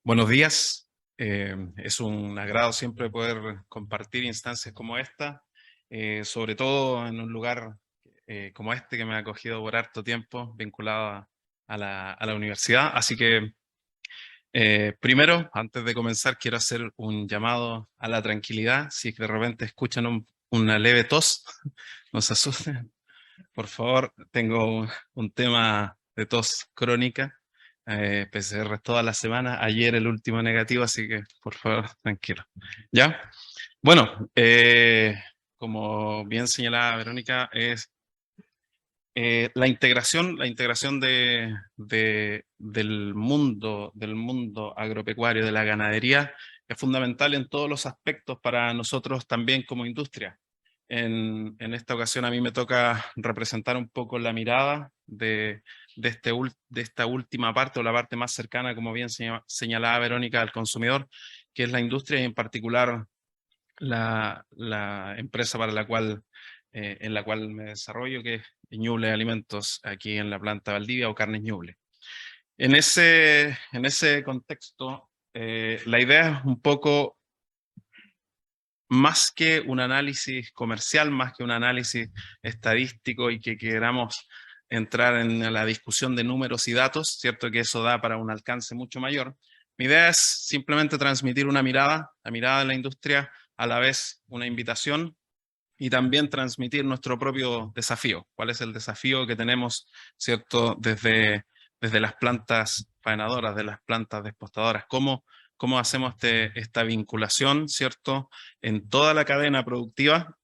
Buenos días. Es un agrado siempre poder compartir instancias como esta, sobre todo en un lugar como este que me ha acogido por harto tiempo, vinculado a la universidad. Así que primero, antes de comenzar, quiero hacer un llamado a la tranquilidad. Si es que de repente escuchan una leve tos, no se asusten. Por favor, tengo un tema de tos crónica, PCR toda la semana, ayer el último negativo, así que por favor, tranquilo. ¿Ya? Bueno, como bien señalaba Verónica, es la integración del mundo agropecuario, de la ganadería, es fundamental en todos los aspectos para nosotros también como industria. En esta ocasión a mí me toca representar un poco la mirada de esta última parte o la parte más cercana, como bien señalaba Verónica, al consumidor, que es la industria y en particular la empresa en la cual me desarrollo, que es Ñuble Alimentos, aquí en la planta Valdivia o Carnes Ñuble. En ese contexto, la idea es un poco más que un análisis comercial, más que un análisis estadístico y que queramos entrar en la discusión de números y datos, cierto que eso da para un alcance mucho mayor. Mi idea es simplemente transmitir una mirada, la mirada de la industria, a la vez una invitación y también transmitir nuestro propio desafío. ¿Cuál es el desafío que tenemos, cierto, desde las plantas faenadoras, de las plantas despostadoras? ¿Cómo hacemos esta vinculación, cierto, en toda la cadena productiva,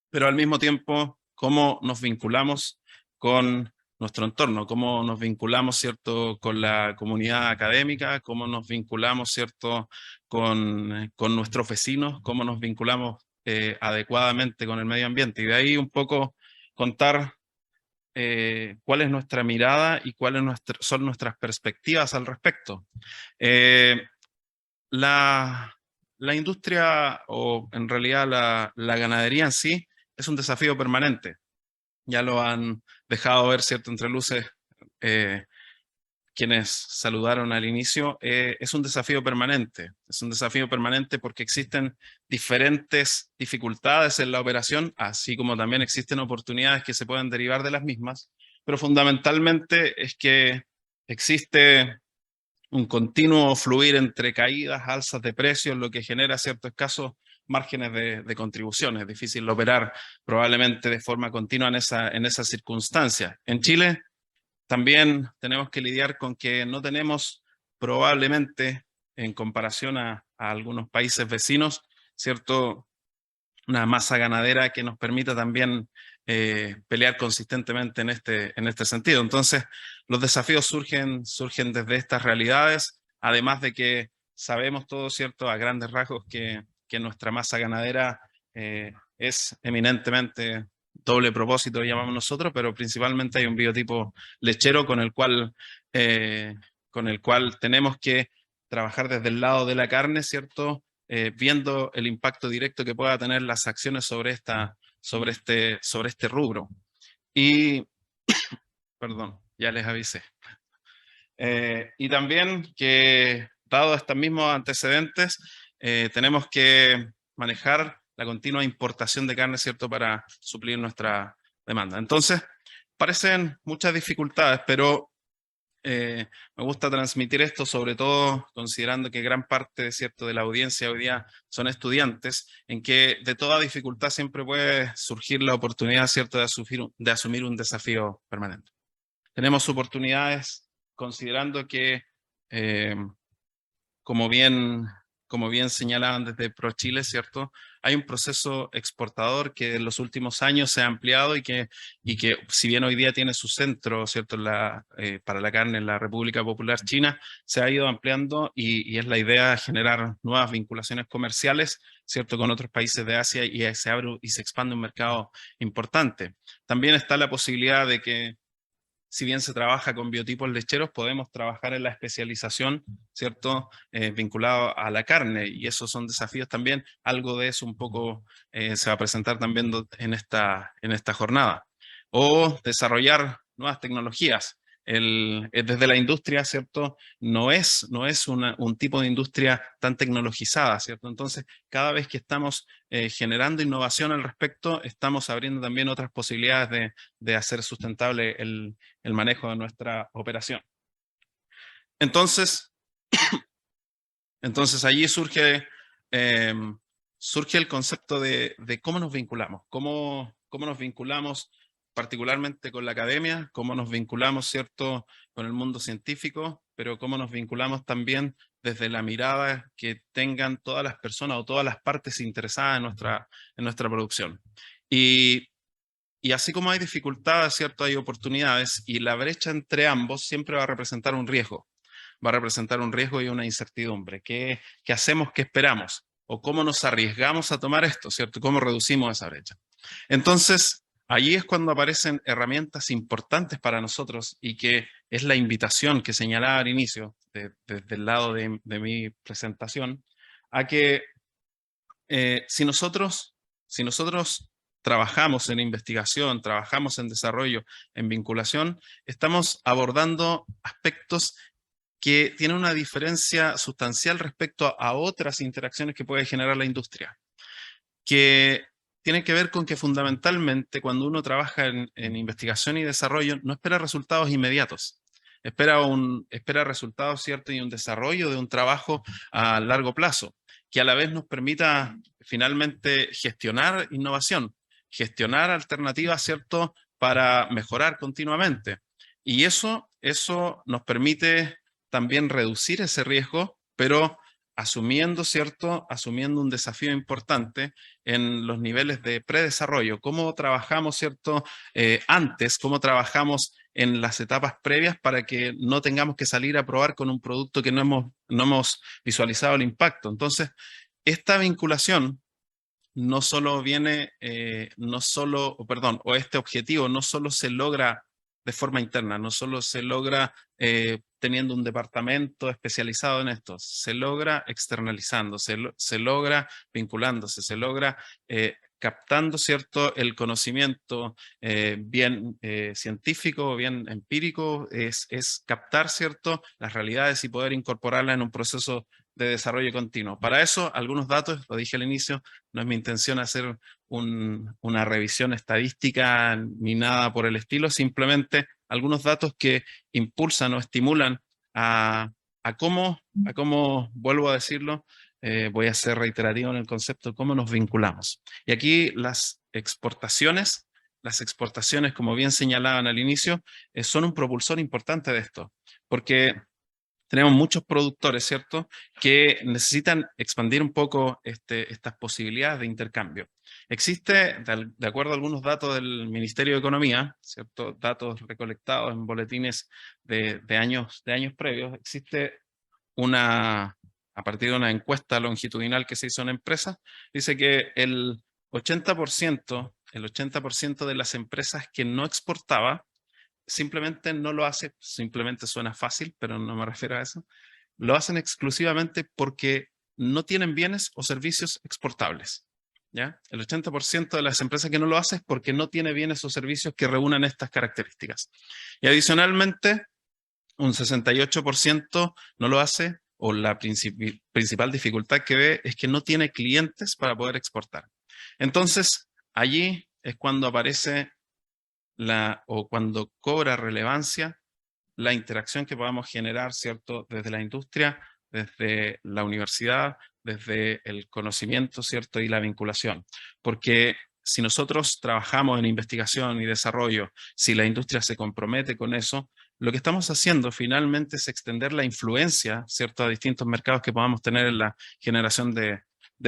pero al mismo tiempo, cómo nos vinculamos con nuestro entorno, cómo nos vinculamos, cierto, con la comunidad académica, cómo nos vinculamos, cierto, con nuestros vecinos, cómo nos vinculamos adecuadamente con el medio ambiente. Y de ahí un poco contar cuál es nuestra mirada y cuáles son nuestras perspectivas al respecto. Eh, la, la industria, o en realidad la ganadería en sí, es un desafío permanente. Ya lo han dejado ver, cierto, entre luces, eh, quienes saludaron al inicio. Es un desafío permanente. Es un desafío permanente porque existen diferentes dificultades en la operación, así como también existen oportunidades que se pueden derivar de las mismas, pero fundamentalmente es que existe un continuo fluir entre caídas, alzas de precios, lo que genera ciertos escasos márgenes de contribución. Es difícil operar probablemente de forma continua en esa circunstancia. En Chile también tenemos que lidiar con que no tenemos probablemente, en comparación a algunos países vecinos, cierto, una masa ganadera que nos permita también pelear consistentemente en este sentido. Entonces, los desafíos surgen desde estas realidades, además de que sabemos todos, ¿cierto?, a grandes rasgos que nuestra masa ganadera es eminentemente doble propósito, llamamos nosotros, pero principalmente hay un biotipo lechero con el cual tenemos que trabajar desde el lado de la carne, ¿cierto?, viendo el impacto directo que pueda tener las acciones sobre este rubro. Y, perdón, ya les avisé. Y también que, dado estos mismos antecedentes, tenemos que manejar la continua importación de carne, ¿cierto?, para suplir nuestra demanda. Entonces, parecen muchas dificultades, pero me gusta transmitir esto, sobre todo considerando que gran parte, ¿cierto?, de la audiencia hoy día son estudiantes, en que de toda dificultad siempre puede surgir la oportunidad, ¿cierto?, de asumir un desafío permanente. Tenemos oportunidades considerando que, eh, como bien, como bien señalaban desde ProChile, ¿cierto?, hay un proceso exportador que en los últimos años se ha ampliado y que si bien hoy día tiene su centro, ¿cierto?, para la carne en la República Popular China, se ha ido ampliando y es la idea generar nuevas vinculaciones comerciales, ¿cierto?, con otros países de Asia, y se abre y se expande un mercado importante. También está la posibilidad de que, si bien se trabaja con biotipos lecheros, podemos trabajar en la especialización, ¿cierto?, vinculado a la carne, y esos son desafíos también. Algo de eso un poco se va a presentar también en esta jornada. O desarrollar nuevas tecnologías. desde la industria, ¿cierto? No es un tipo de industria tan tecnologizada, ¿cierto? Entonces, cada vez que estamos generando innovación al respecto, estamos abriendo también otras posibilidades de hacer sustentable el manejo de nuestra operación. Entonces allí surge el concepto de cómo nos vinculamos, cómo nos vinculamos particularmente con la academia, cómo nos vinculamos, ¿cierto?, con el mundo científico, pero cómo nos vinculamos también desde la mirada que tengan todas las personas o todas las partes interesadas en nuestra producción. Y así como hay dificultades, ¿cierto?, hay oportunidades, y la brecha entre ambos siempre va a representar un riesgo. Va a representar un riesgo y una incertidumbre. ¿Qué hacemos? ¿Qué esperamos? ¿O cómo nos arriesgamos a tomar esto? ¿Cierto? ¿Cómo reducimos esa brecha? Entonces, allí es cuando aparecen herramientas importantes para nosotros, y que es la invitación que señalaba al inicio, desde el lado de mi presentación, a que si nosotros trabajamos en investigación, trabajamos en desarrollo, en vinculación, estamos abordando aspectos que tienen una diferencia sustancial respecto a otras interacciones que puede generar la industria, que tienen que ver con que fundamentalmente cuando uno trabaja en investigación y desarrollo no espera resultados inmediatos. Espera resultados, ¿cierto? Y un desarrollo de un trabajo a largo plazo, que a la vez nos permita finalmente gestionar innovación, gestionar alternativas, ¿cierto?, para mejorar continuamente. Y eso nos permite también reducir ese riesgo, pero asumiendo, ¿cierto?, asumiendo un desafío importante en los niveles de predesarrollo. ¿Cómo trabajamos, ¿cierto?, antes? ¿Cómo trabajamos en las etapas previas para que no tengamos que salir a probar con un producto que no hemos visualizado el impacto? Entonces, esta vinculación no solo viene, o este objetivo no solo se logra de forma interna, no solo se logra teniendo un departamento especializado en esto, se logra externalizando, se logra vinculándose, se logra captando, ¿cierto?, el conocimiento bien científico, bien empírico, es captar, ¿cierto?, las realidades y poder incorporarlas en un proceso de desarrollo continuo. Para eso, algunos datos, lo dije al inicio, no es mi intención hacer una revisión estadística ni nada por el estilo, simplemente algunos datos que impulsan o estimulan a cómo, vuelvo a decirlo, voy a ser reiterativo en el concepto, cómo nos vinculamos. Y aquí las exportaciones, como bien señalaban al inicio, son un propulsor importante de esto, porque tenemos muchos productores, ¿cierto?, que necesitan expandir un poco estas posibilidades de intercambio. Existe, de acuerdo a algunos datos del Ministerio de Economía, ¿cierto?, datos recolectados en boletines de años previos, existe a partir de una encuesta longitudinal que se hizo en empresas, dice que el 80% de las empresas que no exportaba, simplemente no lo hace, simplemente suena fácil, pero no me refiero a eso, lo hacen exclusivamente porque no tienen bienes o servicios exportables. ¿Ya? El 80% de las empresas que no lo hacen es porque no tiene bienes o servicios que reúnan estas características. Y adicionalmente, un 68% no lo hace, o la principal dificultad que ve es que no tiene clientes para poder exportar. Entonces, allí es cuando aparece o cuando cobra relevancia la interacción que podamos generar, ¿cierto?, desde la industria, desde la universidad, desde el conocimiento, ¿cierto?, y la vinculación. Porque si nosotros trabajamos en investigación y desarrollo, si la industria se compromete con eso, lo que estamos haciendo finalmente es extender la influencia, ¿cierto?, a distintos mercados que podamos tener en la generación de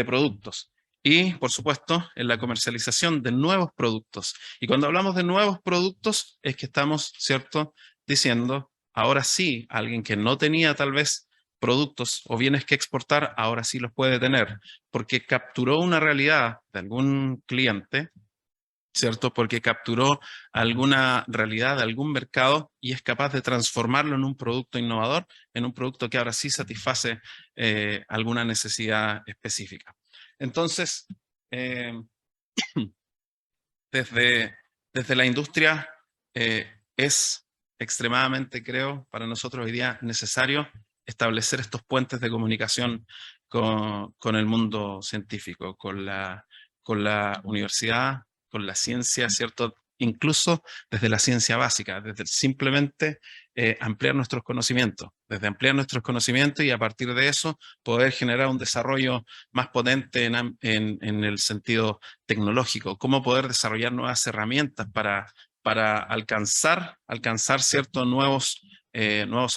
productos. Y, por supuesto, en la comercialización de nuevos productos. Y cuando hablamos de nuevos productos, es que estamos, ¿cierto?, diciendo, ahora sí, alguien que no tenía tal vez productos o bienes que exportar, ahora sí los puede tener, porque capturó una realidad de algún cliente, ¿cierto? Porque capturó alguna realidad de algún mercado y es capaz de transformarlo en un producto innovador, en un producto que ahora sí satisface alguna necesidad específica. Entonces, desde la industria es extremadamente, creo, para nosotros hoy día necesario establecer estos puentes de comunicación con el mundo científico, con la universidad, con la ciencia, ¿cierto? Incluso desde la ciencia básica, desde simplemente ampliar nuestros conocimientos, desde ampliar nuestros conocimientos y a partir de eso poder generar un desarrollo más potente en el sentido tecnológico, cómo poder desarrollar nuevas herramientas para alcanzar ciertos nuevos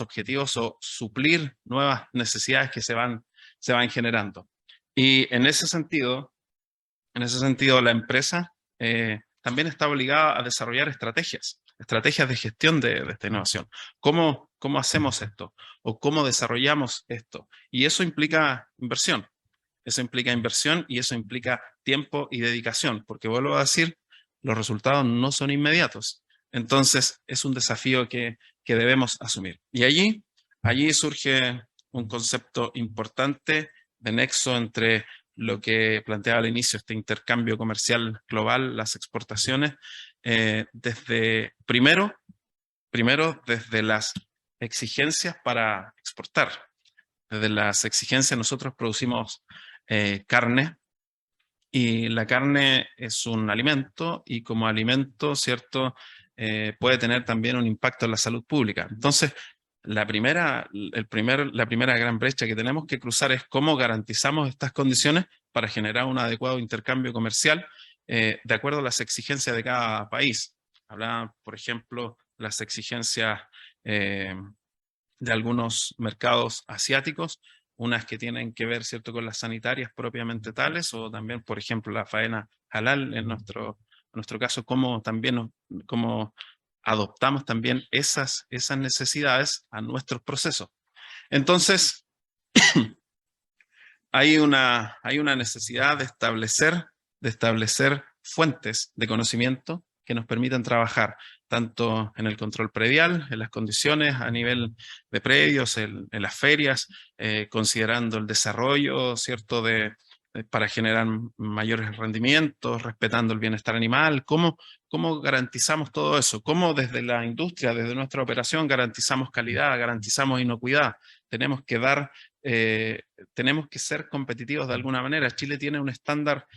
objetivos o suplir nuevas necesidades que se van generando. Y en ese sentido la empresa también está obligada a desarrollar estrategias de gestión de esta innovación. ¿Cómo hacemos esto? ¿O cómo desarrollamos esto? Y eso implica inversión. Eso implica inversión y eso implica tiempo y dedicación, porque vuelvo a decir, los resultados no son inmediatos. Entonces, es un desafío que debemos asumir. Y allí surge un concepto importante de nexo entre lo que planteaba al inicio, este intercambio comercial global, las exportaciones, primero desde las exigencias para exportar. Desde las exigencias nosotros producimos carne, y la carne es un alimento y como alimento, ¿cierto? Puede tener también un impacto en la salud pública. Entonces, la primera gran brecha que tenemos que cruzar es cómo garantizamos estas condiciones para generar un adecuado intercambio comercial de acuerdo a las exigencias de cada país. Hablaba, por ejemplo, las exigencias de algunos mercados asiáticos, unas que tienen que ver, ¿cierto?, con las sanitarias propiamente tales, o también, por ejemplo, la faena halal en nuestro caso, cómo adoptamos también esas necesidades a nuestros procesos. Entonces, hay una necesidad de establecer fuentes de conocimiento que nos permitan trabajar tanto en el control predial, en las condiciones a nivel de predios, en las ferias, considerando el desarrollo, ¿cierto?, para generar mayores rendimientos, respetando el bienestar animal. ¿Cómo garantizamos todo eso? ¿Cómo desde la industria, desde nuestra operación, garantizamos calidad, garantizamos inocuidad? Tenemos que ser competitivos de alguna manera. Chile tiene un estándar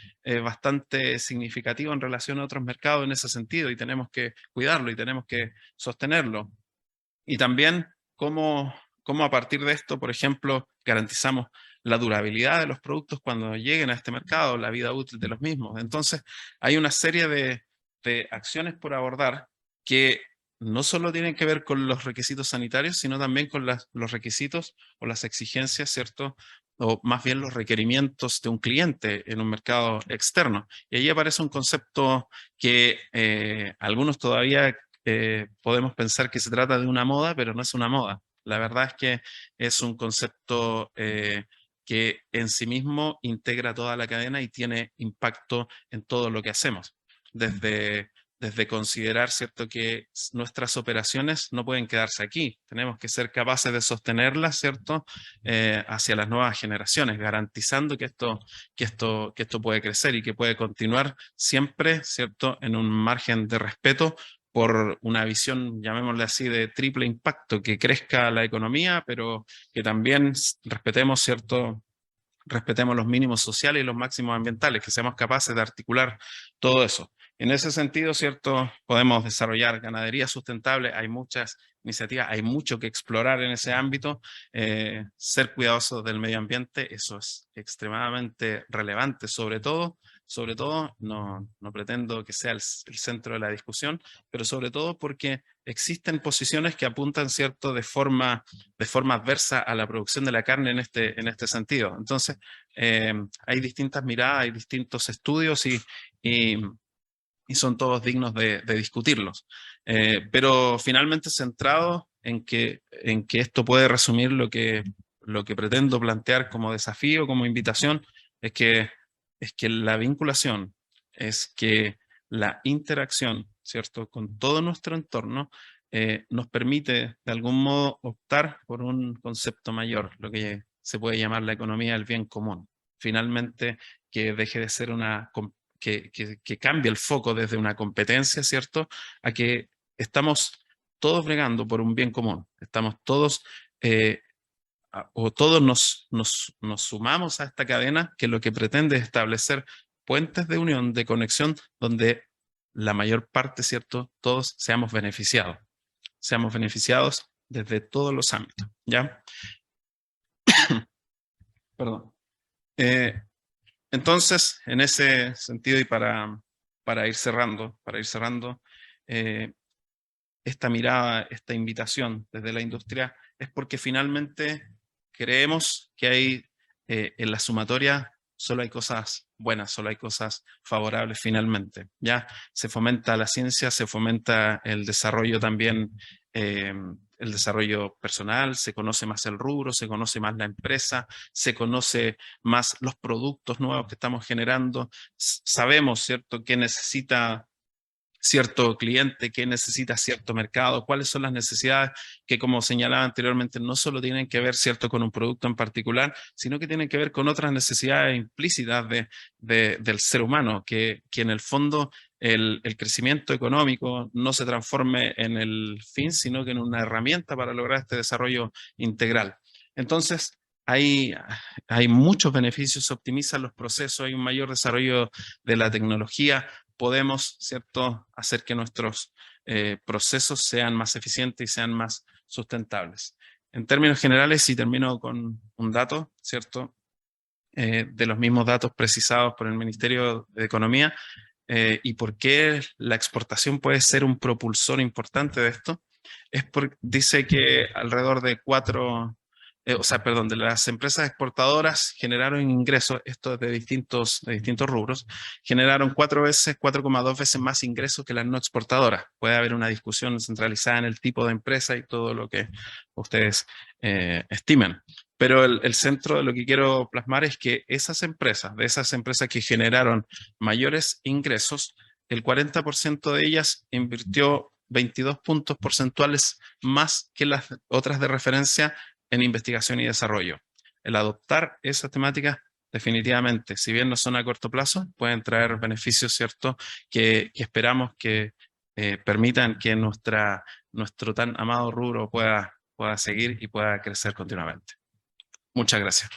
bastante significativo en relación a otros mercados en ese sentido y tenemos que cuidarlo y tenemos que sostenerlo. Y también cómo a partir de esto, por ejemplo, garantizamos la durabilidad de los productos cuando lleguen a este mercado, la vida útil de los mismos. Entonces, hay una serie de acciones por abordar que no solo tienen que ver con los requisitos sanitarios, sino también con los requisitos o las exigencias, ¿cierto? O más bien los requerimientos de un cliente en un mercado externo. Y ahí aparece un concepto que algunos todavía podemos pensar que se trata de una moda, pero no es una moda. La verdad es que es un concepto que en sí mismo integra toda la cadena y tiene impacto en todo lo que hacemos. Desde considerar, ¿cierto?, que nuestras operaciones no pueden quedarse aquí. Tenemos que ser capaces de sostenerlas, ¿cierto?, hacia las nuevas generaciones, garantizando que esto puede crecer y que puede continuar siempre, ¿cierto?, en un margen de respeto por una visión, llamémosle así, de triple impacto, que crezca la economía, pero que también respetemos, ¿cierto?, respetemos los mínimos sociales y los máximos ambientales, que seamos capaces de articular todo eso. En ese sentido, ¿cierto?, podemos desarrollar ganadería sustentable, hay muchas iniciativas, hay mucho que explorar en ese ámbito, ser cuidadosos del medio ambiente, eso es extremadamente relevante, sobre todo, no pretendo que sea el centro de la discusión, pero sobre todo porque existen posiciones que apuntan, ¿cierto?, de forma adversa a la producción de la carne en este sentido. Entonces, hay distintas miradas, hay distintos estudios y son todos dignos de discutirlos. Pero finalmente centrado en que esto puede resumir lo que pretendo plantear como desafío, como invitación, es que la vinculación, es que la interacción, ¿cierto?, con todo nuestro entorno nos permite de algún modo optar por un concepto mayor, lo que se puede llamar la economía del bien común. Finalmente, que deje de ser que cambie el foco desde una competencia, ¿cierto?, a que estamos todos bregando por un bien común, estamos todos, o todos nos sumamos a esta cadena que lo que pretende es establecer puentes de unión, de conexión, donde la mayor parte, ¿cierto?, todos seamos beneficiados desde todos los ámbitos, ¿ya? Perdón. Entonces, en ese sentido y para ir cerrando, esta mirada, esta invitación desde la industria es porque finalmente creemos que hay en la sumatoria solo hay cosas buenas, solo hay cosas favorables finalmente. Ya se fomenta la ciencia, se fomenta el desarrollo también, el desarrollo personal, se conoce más el rubro, se conoce más la empresa, se conoce más los productos nuevos que estamos generando. Sabemos, ¿cierto?, qué necesita cierto cliente, qué necesita cierto mercado, cuáles son las necesidades que, como señalaba anteriormente, no solo tienen que ver, cierto, con un producto en particular, sino que tienen que ver con otras necesidades implícitas del ser humano, que en el fondo el crecimiento económico no se transforme en el fin, sino que en una herramienta para lograr este desarrollo integral. Entonces, hay muchos beneficios, se optimizan los procesos, hay un mayor desarrollo de la tecnología, podemos, ¿cierto?, hacer que nuestros procesos sean más eficientes y sean más sustentables. En términos generales, y termino con un dato, ¿cierto?, de los mismos datos precisados por el Ministerio de Economía, y por qué la exportación puede ser un propulsor importante de esto, es porque dice que alrededor de de las empresas exportadoras generaron ingresos, esto de distintos rubros, generaron 4,2 veces más ingresos que las no exportadoras. Puede haber una discusión centralizada en el tipo de empresa y todo lo que ustedes estimen. Pero el centro de lo que quiero plasmar es que de esas empresas que generaron mayores ingresos, el 40% de ellas invirtió 22 puntos porcentuales más que las otras de referencia en investigación y desarrollo. El adoptar esas temáticas definitivamente, si bien no son a corto plazo, pueden traer beneficios, ¿cierto?, que esperamos que permitan que nuestro tan amado rubro pueda seguir y pueda crecer continuamente. Muchas gracias.